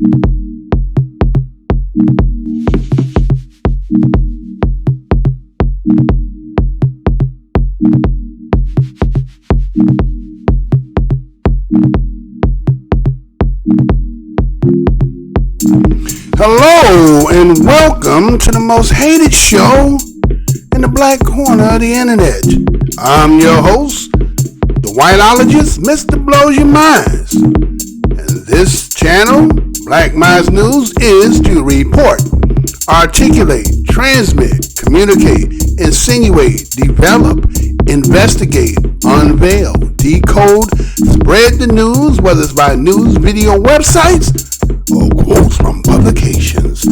Hello and welcome to the most hated show in the black corner of the internet. I'm your host, the whiteologist, Mr. Blows Your Minds. And this channel, Black Minds News, is to report, articulate, transmit, communicate, insinuate, develop, investigate, unveil, decode, spread the news, whether it's by news, video, websites, or quotes from publications.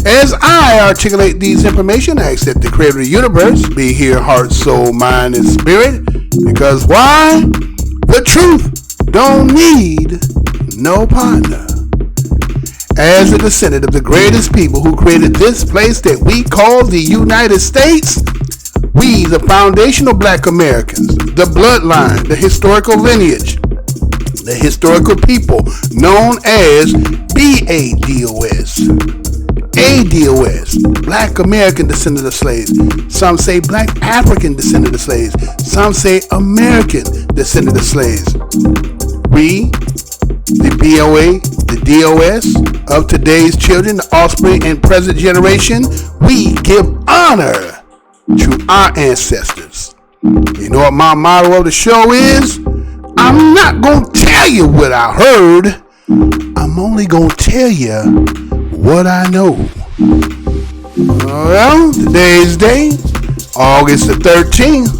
As I articulate these information, I ask that the creator of the universe be here, heart, soul, mind, and spirit. Because why? The truth don't need no partner. As a descendant of the greatest people who created this place that we call the United States, we, the foundational black Americans, the bloodline, the historical lineage, the historical people known as BADOS, ADOS, Black American descendant of slaves. Some say Black African descendant of slaves. Some say American descendant of slaves. We, the BOA, the DOS of today's children, the offspring and present generation, we give honor to our ancestors. You know what my motto of the show is? I'm not going to tell you what I heard. I'm only going to tell you what I know. Well, today's day, August the 13th,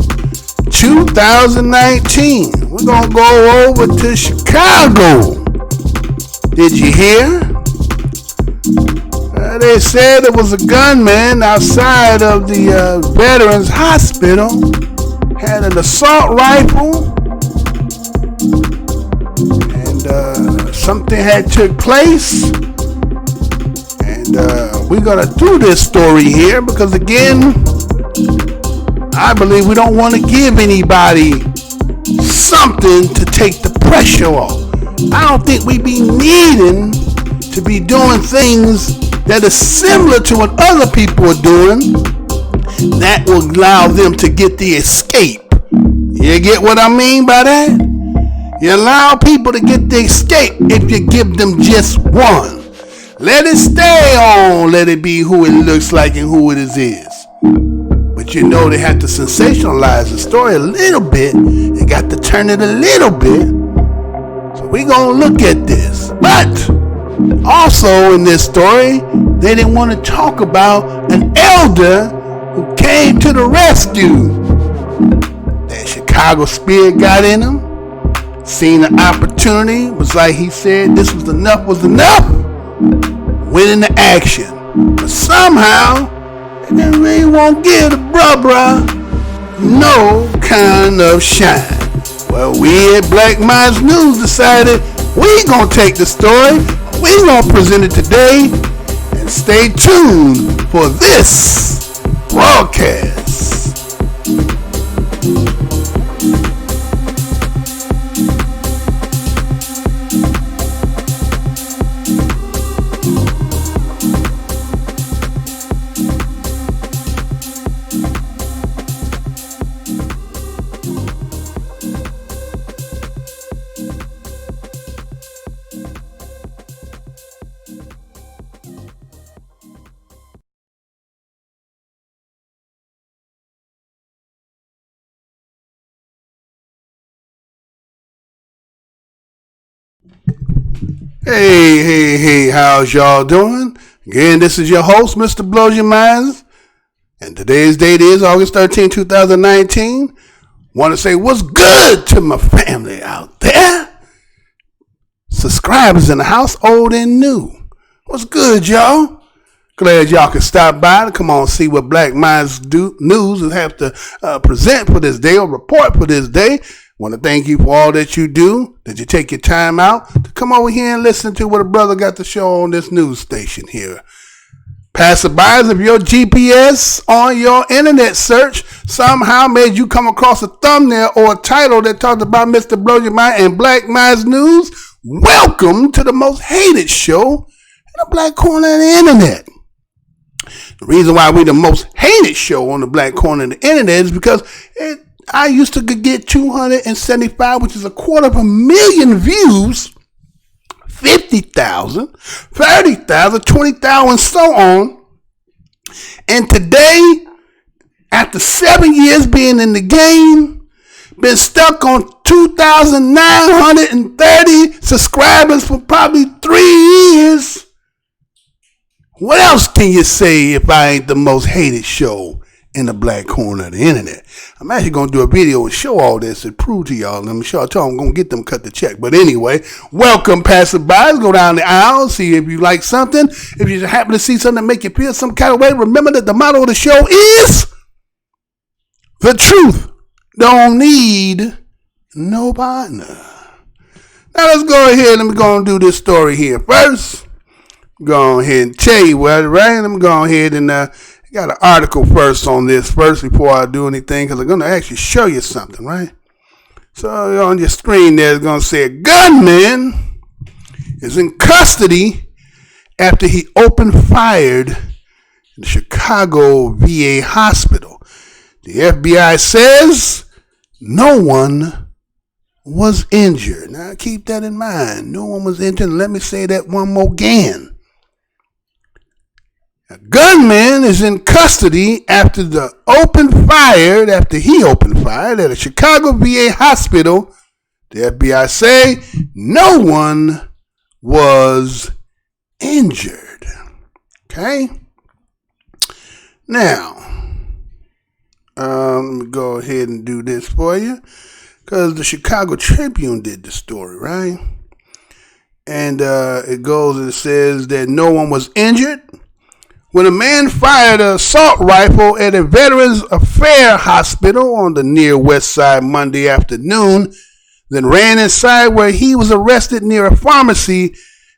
2019. We're going to go over to Chicago. Did you hear? They said there was a gunman outside of the Veterans Hospital, had an assault rifle, and something had took place. And we're going to do this story here because, again, I believe we don't want to give anybody something to take the pressure off. I don't think we be needing to be doing things that are similar to what other people are doing that will allow them to get the escape. You get what I mean by that? You allow people to get the escape if you give them just one. Let it stay on. Let it be who it looks like and who it is. But you know they have to sensationalize the story a little bit. They got to turn it a little bit. So we're going to look at this. But also in this story, they didn't want to talk about an elder who came to the rescue. That Chicago spirit got in him, seen an opportunity, was like he said this was enough, went into action. But somehow, they didn't really want to give the bruh no kind of shine. Well, we at Black Minds News decided we gonna take the story, we gonna present it today, and stay tuned for this broadcast. Hey, how's y'all doing? Again, this is your host, Mr. Blows Your Minds, and today's date is August 13, 2019. Want to say what's good to my family out there? Subscribers in the house, old and new. What's good, y'all? Glad y'all can stop by to come on see what Black Minds News have to present for this day or report for this day. Want to thank you for all that you do, that you take your time out to come over here and listen to what a brother got to show on this news station here. Passerbys, if your GPS on your internet search somehow made you come across a thumbnail or a title that talked about Mr. Blow Your Mind and Black Minds News, welcome to the most hated show the black corner of the internet. The reason why we're the most hated show on the black corner of the internet is because I used to get 275, which is 250,000 views, 50,000, 30,000, 20,000, and so on. And today, after 7 years being in the game, been stuck on 2,930 subscribers for probably 3 years. What else can you say if I ain't the most hated show in the black corner of the internet? I'm actually going to do a video and show all this and prove to y'all. And I'm sure I'm going to get them cut the check. But anyway, welcome, passerbys. Go down the aisle, see if you like something. If you happen to see something that make you feel some kind of way, remember that the motto of the show is the truth don't need no partner. Now let's go ahead and we're going to do this story here first. Go ahead and tell you what, right? I'm going ahead and got an article first on this before I do anything, because I'm going to actually show you something, right? So on your screen there, it's going to say a gunman is in custody after he opened fired in the Chicago VA hospital. The FBI says no one was injured. Now keep that in mind. No one was injured. Let me say that one more again. A gunman is in custody after he opened fire at a Chicago VA hospital. The FBI say no one was injured. Okay? Now, let me go ahead and do this for you, because the Chicago Tribune did the story, right? And it says that no one was injured when a man fired an assault rifle at a Veterans Affairs hospital on the near west side Monday afternoon, then ran inside where he was arrested near a pharmacy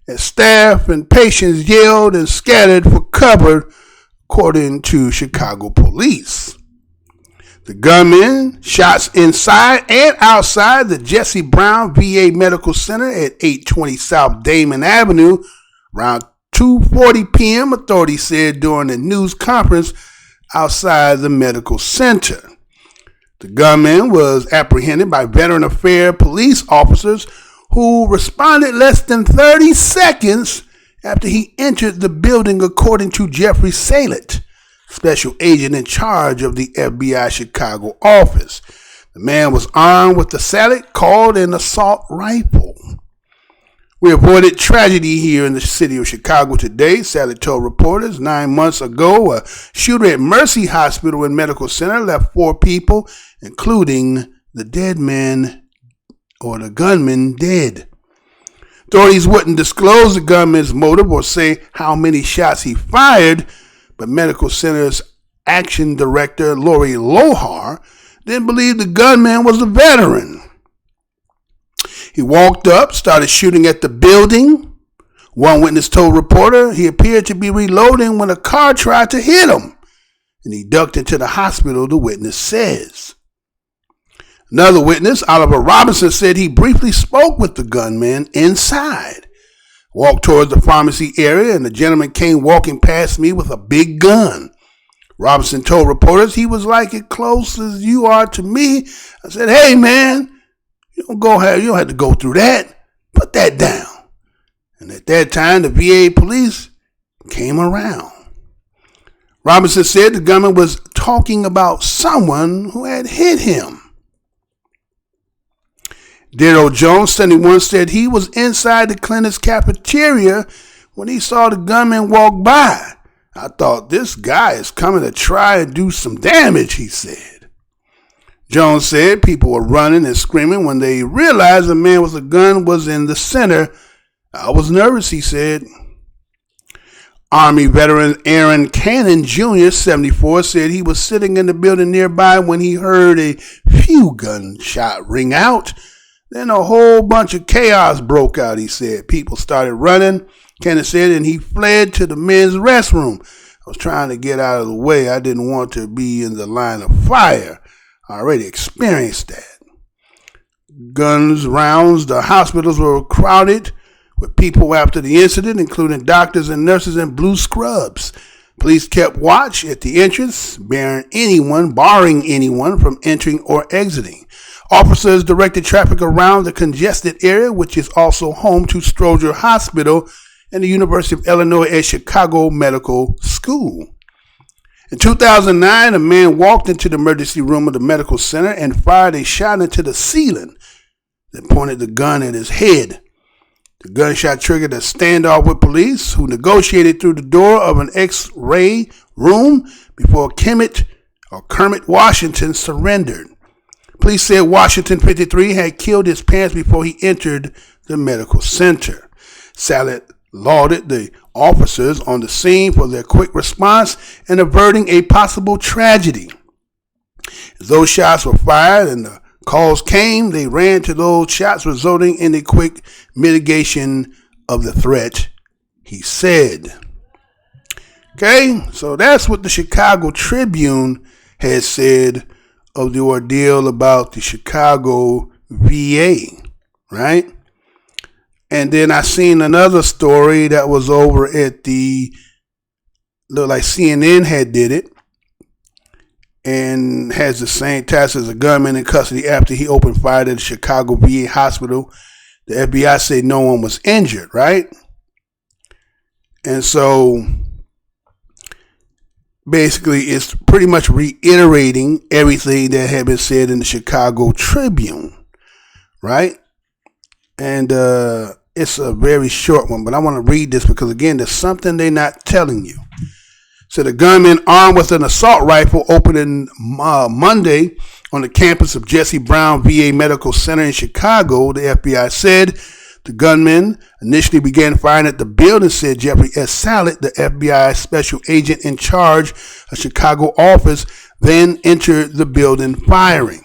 as staff and patients yelled and scattered for cover, according to Chicago police. The gunman shots inside and outside the Jesse Brown VA Medical Center at 820 South Damon Avenue around 2:40 p.m., authorities said during a news conference outside the medical center. The gunman was apprehended by Veteran Affairs police officers who responded less than 30 seconds after he entered the building, according to Jeffrey Salett, special agent in charge of the FBI Chicago office. The man was armed with the Salett called an assault rifle. We avoided tragedy here in the city of Chicago today, Salett told reporters. 9 months ago, a shooter at Mercy Hospital and Medical Center left 4 people, including the gunman, dead. Authorities wouldn't disclose the gunman's motive or say how many shots he fired, but Medical Center's action director, Lori Lohar, didn't believe the gunman was a veteran. He walked up, started shooting at the building. One witness told reporter he appeared to be reloading when a car tried to hit him, and he ducked into the hospital, the witness says. Another witness, Oliver Robinson, said he briefly spoke with the gunman inside. Walked towards the pharmacy area, and the gentleman came walking past me with a big gun. Robinson told reporters he was like as close as you are to me. I said, "Hey, man, you don't have to go through that. Put that down." And at that time, the VA police came around. Robinson said the gunman was talking about someone who had hit him. Darrell Jones, 71, said he was inside the clinic's cafeteria when he saw the gunman walk by. "I thought this guy is coming to try and do some damage," he said. Jones said people were running and screaming when they realized the man with a gun was in the center. "I was nervous," he said. Army veteran Aaron Cannon Jr., 74, said he was sitting in the building nearby when he heard a few gunshot ring out. Then a whole bunch of chaos broke out, he said. People started running, Cannon said, and he fled to the men's restroom. "I was trying to get out of the way. I didn't want to be in the line of fire. I already experienced that." Guns rounds, the hospitals were crowded with people after the incident, including doctors and nurses in blue scrubs. Police kept watch at the entrance, barring anyone from entering or exiting. Officers directed traffic around the congested area, which is also home to Stroger Hospital and the University of Illinois at Chicago Medical School. In 2009, a man walked into the emergency room of the medical center and fired a shot into the ceiling that pointed the gun at his head. The gunshot triggered a standoff with police, who negotiated through the door of an X-ray room before Kermit Washington surrendered. Police said Washington, 53, had killed his parents before he entered the medical center. Salad lauded the officers on the scene for their quick response and averting a possible tragedy. As those shots were fired and the calls came, they ran to those shots, resulting in a quick mitigation of the threat, he said. Okay, so that's what the Chicago Tribune has said of the ordeal about the Chicago VA, right? And then I seen another story that was over at looked like CNN had did it, and has the same task as a gunman in custody after he opened fire at the Chicago VA hospital. The FBI said no one was injured, right? And so basically it's pretty much reiterating everything that had been said in the Chicago Tribune, right? And it's a very short one, but I want to read this because, again, there's something they're not telling you. So the gunman armed with an assault rifle opening Monday on the campus of Jesse Brown VA Medical Center in Chicago, the FBI said. The gunman initially began firing at the building, said Jeffrey S. Salad, the FBI special agent in charge of Chicago office, then entered the building firing.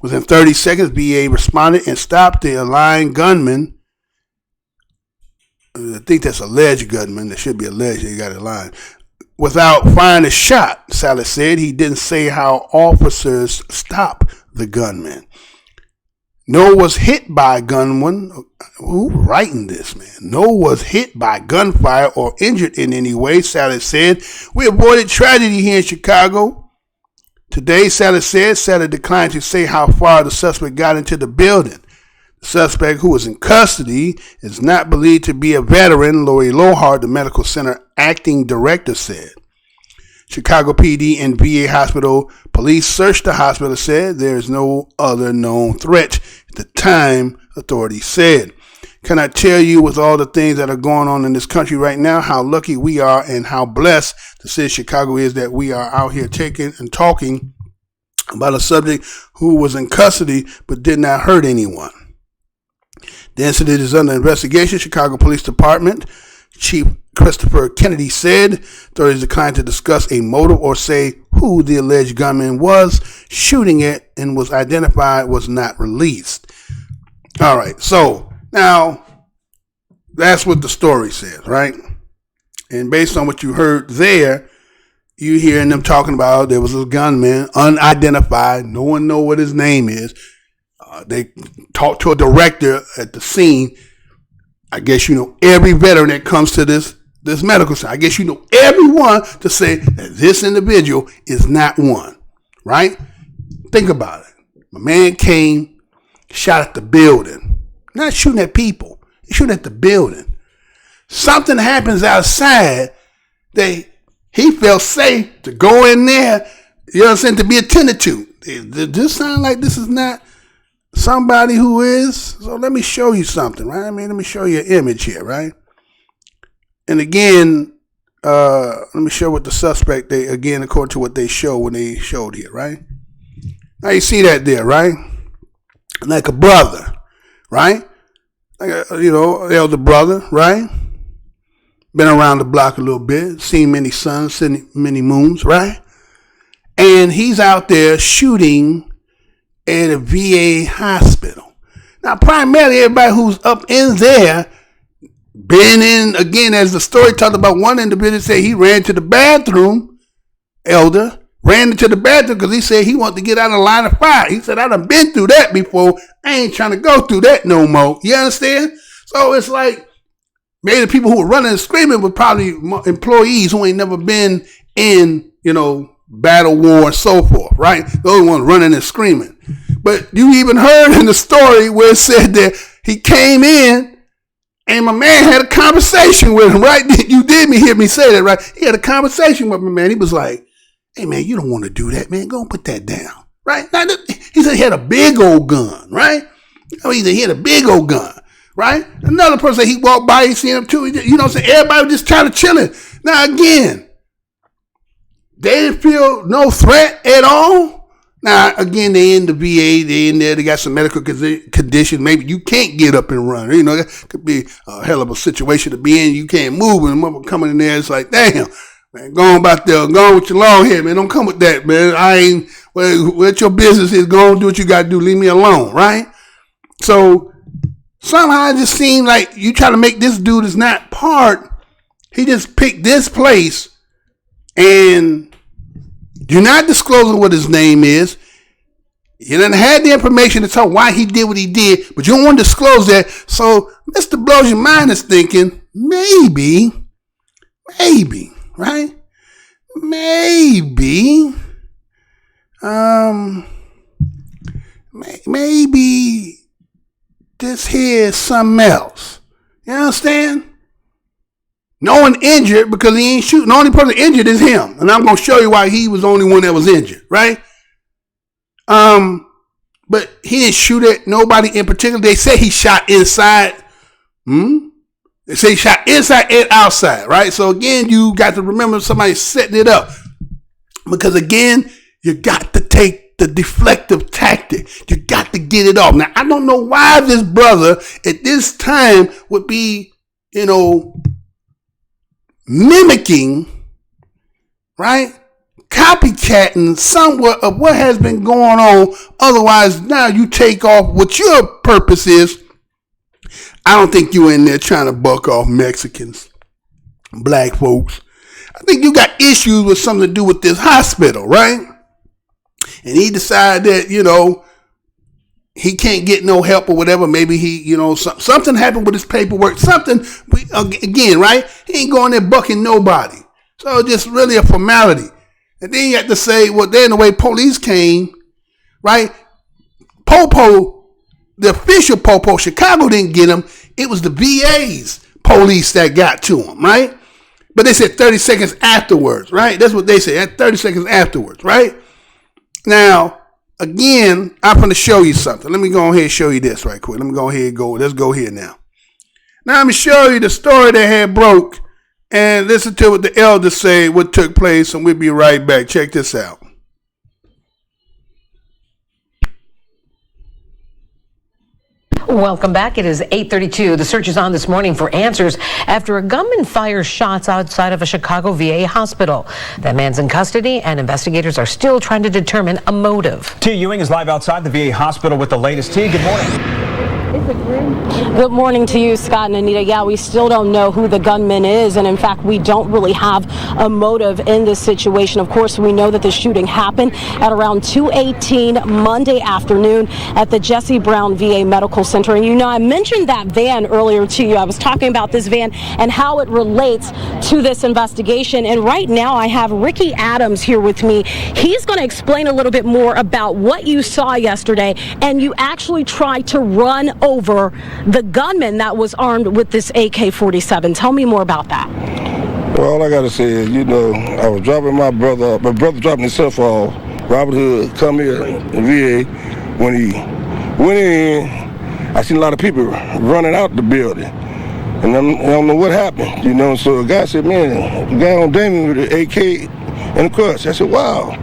Within 30 seconds, VA responded and stopped the aligned gunman. I think that's alleged gunman. That should be alleged. They got it aligned. Without firing a shot, Salad said. He didn't say how officers stopped the gunman. No was hit by gunman. Who writing this, man? No was hit by gunfire or injured in any way, Salad said. We avoided tragedy here in Chicago. Today, Salad said. Salad declined to say how far the suspect got into the building. The suspect, who was in custody, is not believed to be a veteran, Lori Lohart, the medical center acting director, said. Chicago PD and VA hospital police searched the hospital, said there is no other known threat at the time, authorities said. Can I tell you, with all the things that are going on in this country right now, how lucky we are and how blessed the city of Chicago is that we are out here taking and talking about a subject who was in custody but did not hurt anyone. The incident is under investigation. Chicago Police Department Chief Christopher Kennedy said authorities declined to discuss a motive or say who the alleged gunman was shooting at, and was identified was not released. All right, so now that's what the story says, right? And based on what you heard there, you hearing them talking about there was a gunman, unidentified, no one know what his name is. They talked to a director at the scene. I guess you know every veteran that comes to this medical center. I guess you know everyone to say that this individual is not one, right? Think about it. My man came, shot at the building. Not shooting at people. He's shooting at the building. Something happens outside that he felt safe to go in there, you know what I'm saying, to be attended to. Does this sound like this is not somebody who is? So let me show you something, right? Let me show you an image here, right? And again, let me show what the suspect, according to what they show when they showed here, right? Now you see that there, right? Like a brother, right? Like elder brother, right? Been around the block a little bit, seen many suns, seen many moons, right? And he's out there shooting at a VA hospital. Now, primarily everybody who's up in there, been in, again, as the story talked about, one individual said he ran to the bathroom, elder, ran into the bathroom because he said he wanted to get out of the line of fire. He said, I done been through that before. I ain't trying to go through that no more. You understand? So it's like, Maybe the people who were running and screaming were probably employees who ain't never been in, battle war and so forth, right? Those ones running and screaming. But you even heard in the story where it said that he came in and my man had a conversation with him, right? You did hear me say that, right? He had a conversation with my man. He was like, hey, man, you don't want to do that, man. Go and put that down, right? Now, he said he had a big old gun, right? He said he had a big old gun, right? Another person, he walked by, he seen him too. You know what I'm saying? Everybody was just kind of chilling. Now, again, they didn't feel no threat at all. Now, again, they in the VA, they in there, they got some medical condition. Maybe you can't get up and run. That could be a hell of a situation to be in. You can't move, and the mother coming in there, it's like, damn, man, go on about there, go on with your long hair, man. Don't come with that, man. I ain't, what your business is, go on, do what you got to do, leave me alone, right? So, somehow it just seemed like you try to make this dude is not part. He just picked this place, and you're not disclosing what his name is. You didn't have the information to tell why he did what he did, but you don't want to disclose that. So Mr. Blows Your Mind is thinking, maybe, right? Maybe this here is something else. You understand? No one injured because he ain't shooting. The only person injured is him. And I'm going to show you why he was the only one that was injured, right? But he didn't shoot at nobody in particular. They say he shot inside. They say he shot inside and outside, right? So again, you got to remember somebody setting it up. Because again, you got to take the deflective tactic. You got to get it off. Now, I don't know why this brother at this time would be, mimicking, right? Copycatting somewhat of what has been going on. Otherwise, now you take off what your purpose is. I don't think you in there trying to buck off Mexicans, black folks. I think you got issues with something to do with this hospital, right? And he decided that, he can't get no help or whatever. Maybe he, something happened with his paperwork. Something, again, right? He ain't going there bucking nobody. So just really a formality. And then you have to say, well, then the way police came, right? Popo, the official Popo, Chicago didn't get him. It was the VA's police that got to him, right? But they said 30 seconds afterwards, right? That's what they said, 30 seconds afterwards, right? Now, again, I'm going to show you something. Let me go ahead and show you this right quick. Let me go ahead and go. Let's go here now. Now, let me show you the story that had broke and listen to what the elders say, what took place, and we'll be right back. Check this out. Welcome back. It is 8:32. The search is on this morning for answers after a gunman fires shots outside of a Chicago VA hospital. That man's in custody, and investigators are still trying to determine a motive. T. Ewing is live outside the VA hospital with the latest. T, good morning. Good morning to you, Scott and Anita. Yeah, we still don't know who the gunman is, and in fact, we don't really have a motive in this situation. Of course, we know that the shooting happened at around 2:18 Monday afternoon at the Jesse Brown VA Medical Center. And I mentioned that van earlier to you. I was talking about this van and how it relates to this investigation. And right now, I have Ricky Adams here with me. He's going to explain a little bit more about what you saw yesterday, and you actually tried to run over the gunman that was armed with this AK-47. Tell me more about that. Well, all I got to say is, I was dropping my brother dropping himself off. Robert Hood come here in VA. When he went in, I seen a lot of people running out the building. And I don't know what happened, So the guy said, man, the guy on Damon with the AK and the clutch. I said, wow.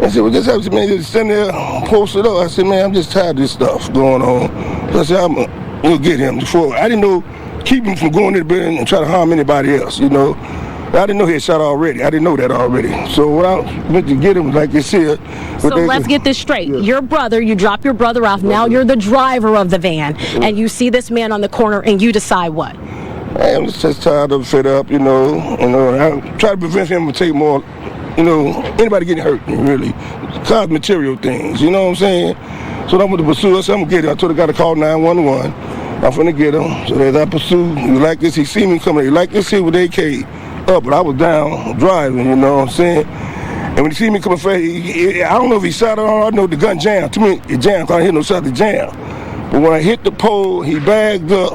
I said, well, this happened, man, just sitting there, posted up. I said, man, I'm just tired of this stuff going on. So I said, I'm going to get him. Before I didn't know, keep him from going to the building and try to harm anybody else, I didn't know he had shot already. I didn't know that already. So when I went to get him, like they said. So let's get this straight. Yeah. Your brother, you drop your brother off. Now you're the driver of the van, and you see this man on the corner, and you decide what? I'm just tired of fed up, I try to prevent him from taking more, anybody getting hurt, really. Cause material things, you know what I'm saying? So I'm going to pursue us. I'm going to get it. I told the guy to call 911. I'm finna get him. So as I pursue, he like this, he see me coming. He like this here with AK up, but I was down driving, you know what I'm saying? And when he see me coming fast, I don't know if he shot or I know the gun jammed. To me, it jammed. I didn't hit no shot, it jammed. But when I hit the pole, he bagged up,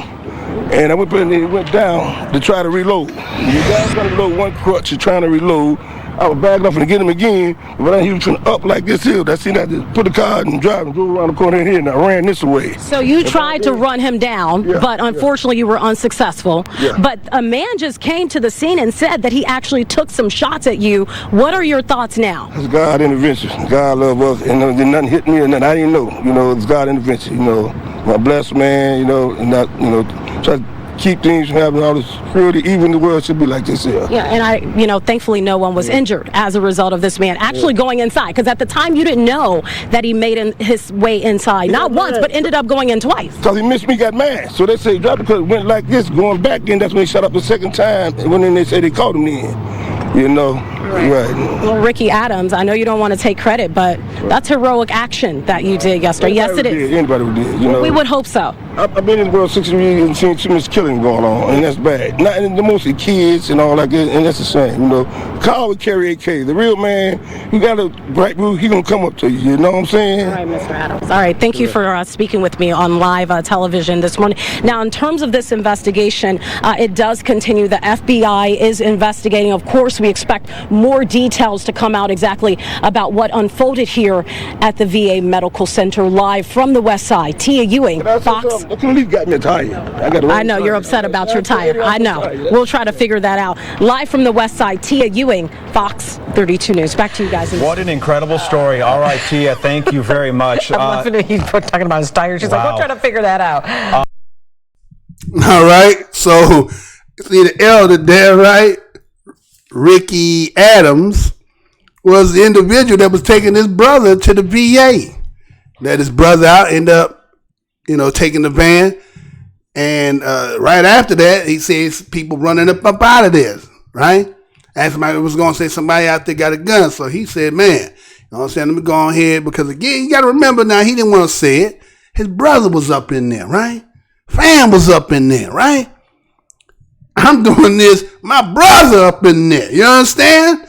and I went and he went down to try to reload. He was trying to reload one crutch, he's trying to reload. I was bagged up and get him again, but then he was trying up like this hill. That's it. I just put the car and drive and drove around the corner here, and I ran this way. So you tried to run him down, but unfortunately you were unsuccessful. Yeah. But a man just came to the scene and said that he actually took some shots at you. What are your thoughts now? It's God intervention. God love us, and nothing hit me or nothing. I didn't know. You know, it's God intervention. You know, my blessed man. You know, and not try to keep things from happening, all this cruelty, even the world should be like this here. Yeah, and thankfully no one was injured as a result of this man actually going inside, because at the time you didn't know that he made his way inside, not once, but ended up going in twice. Because he missed me, got mad. So they say he dropped it because it went like this, going back in, that's when he shot up the second time, and when they say they caught him in, you know. Right. Well, Ricky Adams, I know you don't want to take credit, but that's heroic action that you did yesterday. Yes, it is. Anybody would did, you know. We would hope so. I've been in the world 60 years and seen too much killing going on, and that's bad. Not the mostly kids and all like that, and that's a shame, you know. Kyle would carry AK. The real man, you got a bright blue, he gonna come up to you, you know what I'm saying? All right, Mr. Adams. All right, thank you for speaking with me on live television this morning. Now, in terms of this investigation, it does continue. The FBI is investigating. Of course, we expect more details to come out exactly about what unfolded here at the VA Medical Center. Live from the West Side, Tia Ewing, Fox. The police got me a tire. I know you're upset about your tire. I know. We'll try to figure that out. Live from the West Side, Tia Ewing, Fox 32 News. Back to you guys. What an incredible story. All right, Tia, thank you very much. I'm laughing at he's talking about his tire. She's like, we'll try to figure that out. All right. So, see the elder there, right? Ricky Adams was the individual that was taking his brother to the VA. Let his brother out, end up, taking the van. And right after that, he says people running up out of there, right? And somebody was going to say somebody out there got a gun. So he said, man, you know what I'm saying? Let me go on ahead. Because again, you got to remember now, he didn't want to say it. His brother was up in there, right? Fam was up in there, right? I'm doing this, my brother up in there. You understand?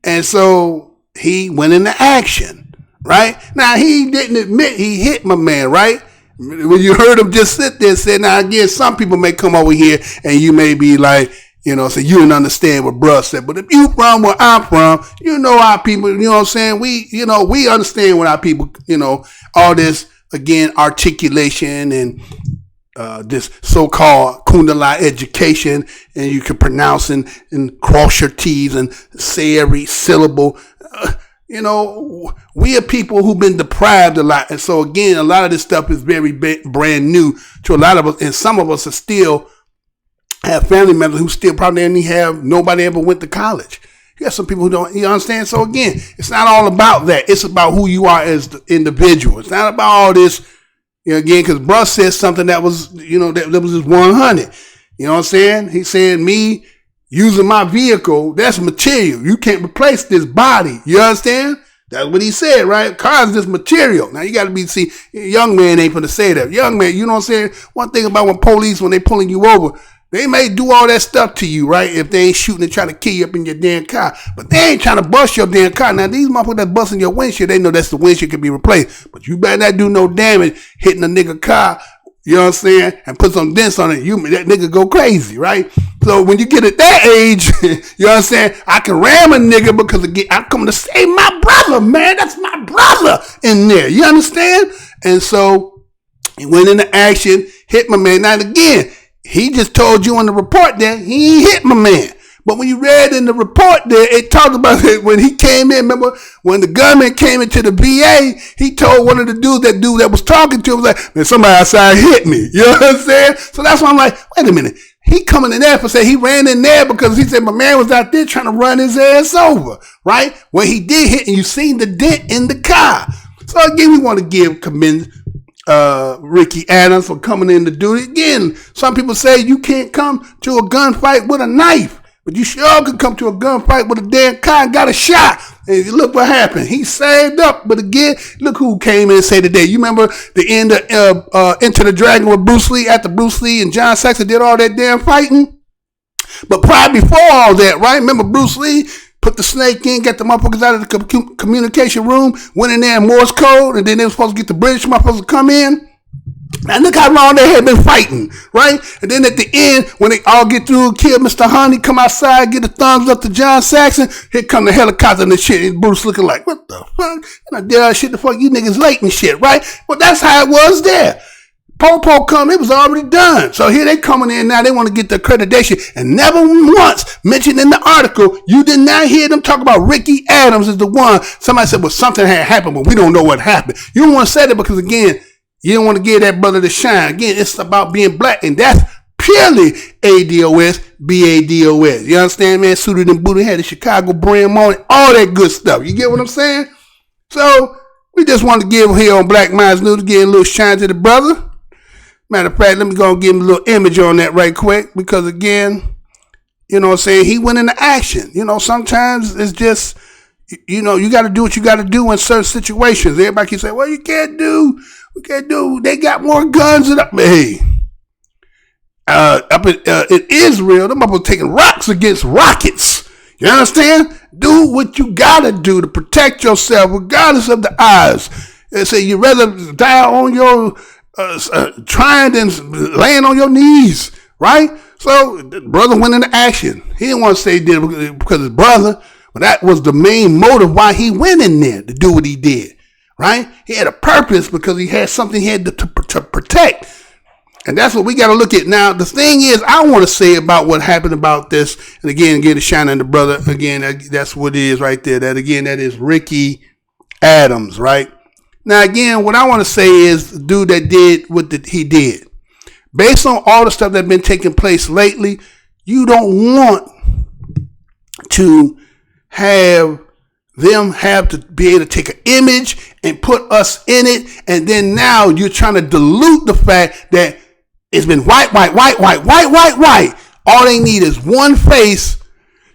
And so he went into action, right? Now, he didn't admit he hit my man, right? When you heard him just sit there and say, now, again, some people may come over here and you may be like, so you didn't understand what bruh said. But if you from where I'm from, our people, you know what I'm saying? We understand what our people, all this, again, articulation and this so-called Kundalini education, and you can pronounce and cross your T's and say every syllable. We are people who've been deprived a lot. And so, again, a lot of this stuff is very brand new to a lot of us. And some of us are still have family members who still probably didn't have, nobody ever went to college. You got some people who don't, you understand? So, again, it's not all about that. It's about who you are as the individual. It's not about all this, again, because bruh said something that was, that was just 100. You know what I'm saying? He said, me using my vehicle, that's material. You can't replace this body. You understand? That's what he said, right? Cars just material. Now, you got to young man ain't going to say that. Young man, you know what I'm saying? One thing about when they pulling you over, they may do all that stuff to you, right? If they ain't shooting and trying to kill you up in your damn car. But they ain't trying to bust your damn car. Now, these motherfuckers that's busting your windshield, they know that's the windshield can be replaced. But you better not do no damage hitting a nigga car, you know what I'm saying? And put some dents on it. That nigga go crazy, right? So when you get at that age, you know what I'm saying? I can ram a nigga because, again, I'm coming to save my brother, man. That's my brother in there. You understand? And so he went into action, hit my man. Now, again, he just told you on the report that he hit my man. But when you read in the report there, it talked about it when he came in. Remember when the gunman came into the VA, he told one of the dudes that was talking to him, was like, man, somebody outside hit me. You know what I'm saying? So that's why I'm like, wait a minute. He coming in there for say he ran in there because he said my man was out there trying to run his ass over, right? When he did hit and you seen the dent in the car. So again, we want to commend Ricky Adams for coming in to do it. Again, some people say you can't come to a gunfight with a knife, but you sure could come to a gunfight with a damn car and got a shot. And look what happened. He saved up. But again, look who came in and said today. You remember the end of Enter the Dragon with Bruce Lee, after Bruce Lee and John Saxon did all that damn fighting? But prior before all that, right? Remember Bruce Lee put the snake in, got the motherfuckers out of the communication room, went in there in Morse code, and then they were supposed to get the British motherfuckers to come in. Now look how long they had been fighting, right? And then at the end, when they all get through, kill Mr. Honey, come outside, get a thumbs up to John Saxon, here come the helicopter and the shit. And Bruce looking like, what the fuck? And I did shit the fuck, you niggas late and shit, right? Well, that's how it was there. Popo come, it was already done. So here they coming in now, they want to get the accreditation. And never once mentioned in the article, you did not hear them talk about Ricky Adams as the one. Somebody said, well, something had happened, but we don't know what happened. You don't want to say that because, again, you don't want to give that brother the shine. Again, it's about being black, and that's purely ADOS, BADOS. You understand, man? Suited and booted, had the Chicago brand on it, all that good stuff. You get what I'm saying? So we just want to give here on Black Minds News, give a little shine to the brother. Matter of fact, let me go and give him a little image on that right quick, because again, you know what I'm saying, he went into action. You know, sometimes it's just, you know, you got to do what you got to do in certain situations. Everybody can say, well, we can't do, they got more guns than us. Hey, up in Israel, them up taking rocks against rockets. You understand? Do what you got to do to protect yourself, regardless of the odds. They say you rather die on your trying than laying on your knees, right? So the brother went into action. He didn't want to say he did it because his brother, but that was the main motive why he went in there to do what he did, right? He had a purpose because he had something he had to protect. And that's what we got to look at. Now, the thing is, I want to say about what happened about this, and again, get a shine on the brother. Again, that's what it is right there. That is Ricky Adams, right? Now, again, what I want to say is the dude that did what he did. Based on all the stuff that's been taking place lately, you don't want to have them have to be able to take an image and put us in it, and then now you're trying to dilute the fact that it's been white. All they need is one face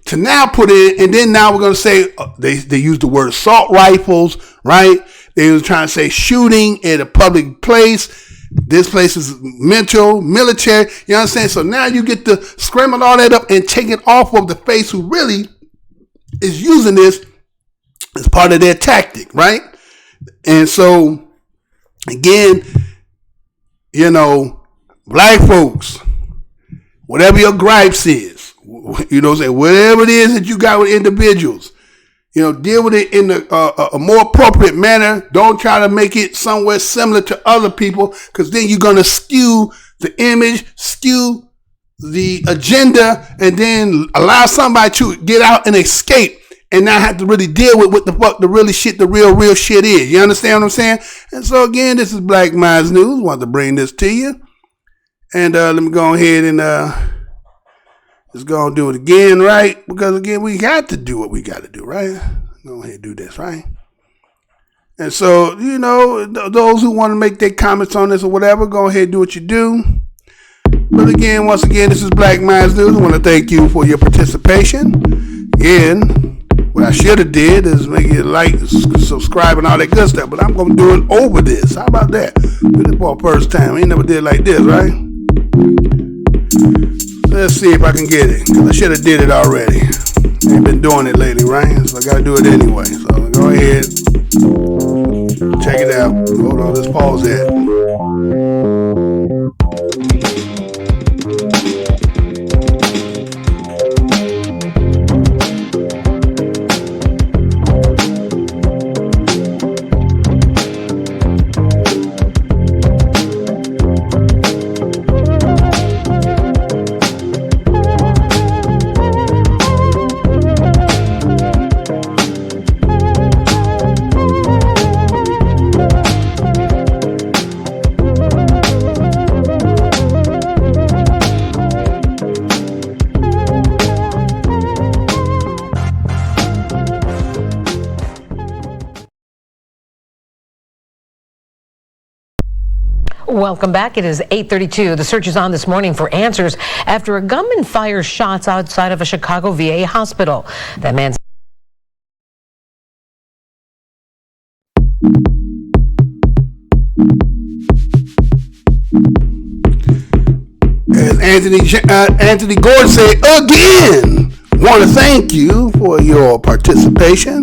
to now put it in, and then now we're going to say they use the word assault rifles, right? They was trying to say shooting at a public place. This place is military. You understand? So now you get to scramble all that up and take it off of the face who really is using this as part of their tactic, right? And so, again, you know, black folks, whatever your gripes is, you know what I'm saying, whatever it is that you got with individuals, you know, deal with it in a more appropriate manner. Don't try to make it somewhere similar to other people, because then you're going to skew the image, skew the agenda, and then allow somebody to get out and escape and not have to really deal with what the fuck the real shit is. You understand what I'm saying? And so, again, this is Black Minds News. Want to bring this to you. And let me go ahead and just go and do it again, right? Because, again, we got to do what we got to do, right? Go ahead and do this, right? And so, you know, those who want to make their comments on this or whatever, go ahead and do what you do. But, again, once again, this is Black Minds News. I want to thank you for your participation. Again, what I should have did is make it like, subscribe, and all that good stuff. But I'm going to do it over this. How about that? Do this for the first time. I ain't never did it like this, right? Let's see if I can get it. I should have did it already. Ain't been doing it lately, right? So I got to do it anyway. So go ahead. Check it out. Hold on. Let's pause that. Welcome back. It is 8:32. The search is on this morning for answers after a gunman fires shots outside of a Chicago VA hospital. That man's Anthony Gordon said, again, want to thank you for your participation.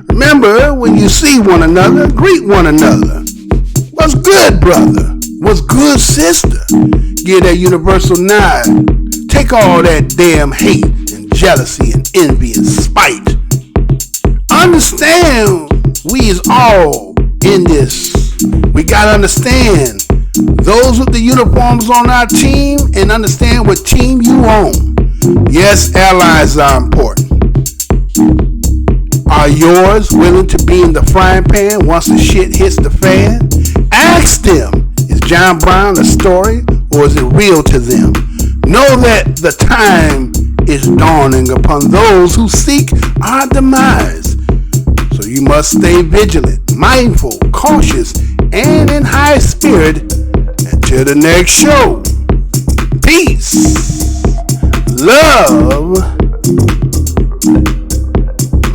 Remember, when you see one another, greet one another. What's good, brother? What's good, sister? Give that universal nod. Take all that damn hate and jealousy and envy and spite. Understand, we is all in this. We gotta understand those with the uniforms on our team and understand what team you on. Yes, allies are important. Are yours willing to be in the frying pan once the shit hits the fan? Ask them, is John Brown a story or is it real to them? Know that the time is dawning upon those who seek our demise. So you must stay vigilant, mindful, cautious, and in high spirit until the next show. Peace, love,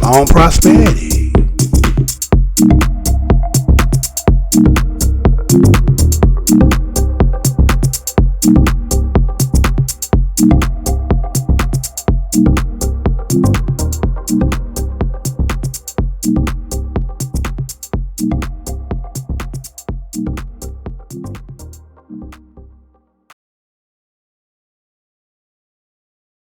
long prosperity.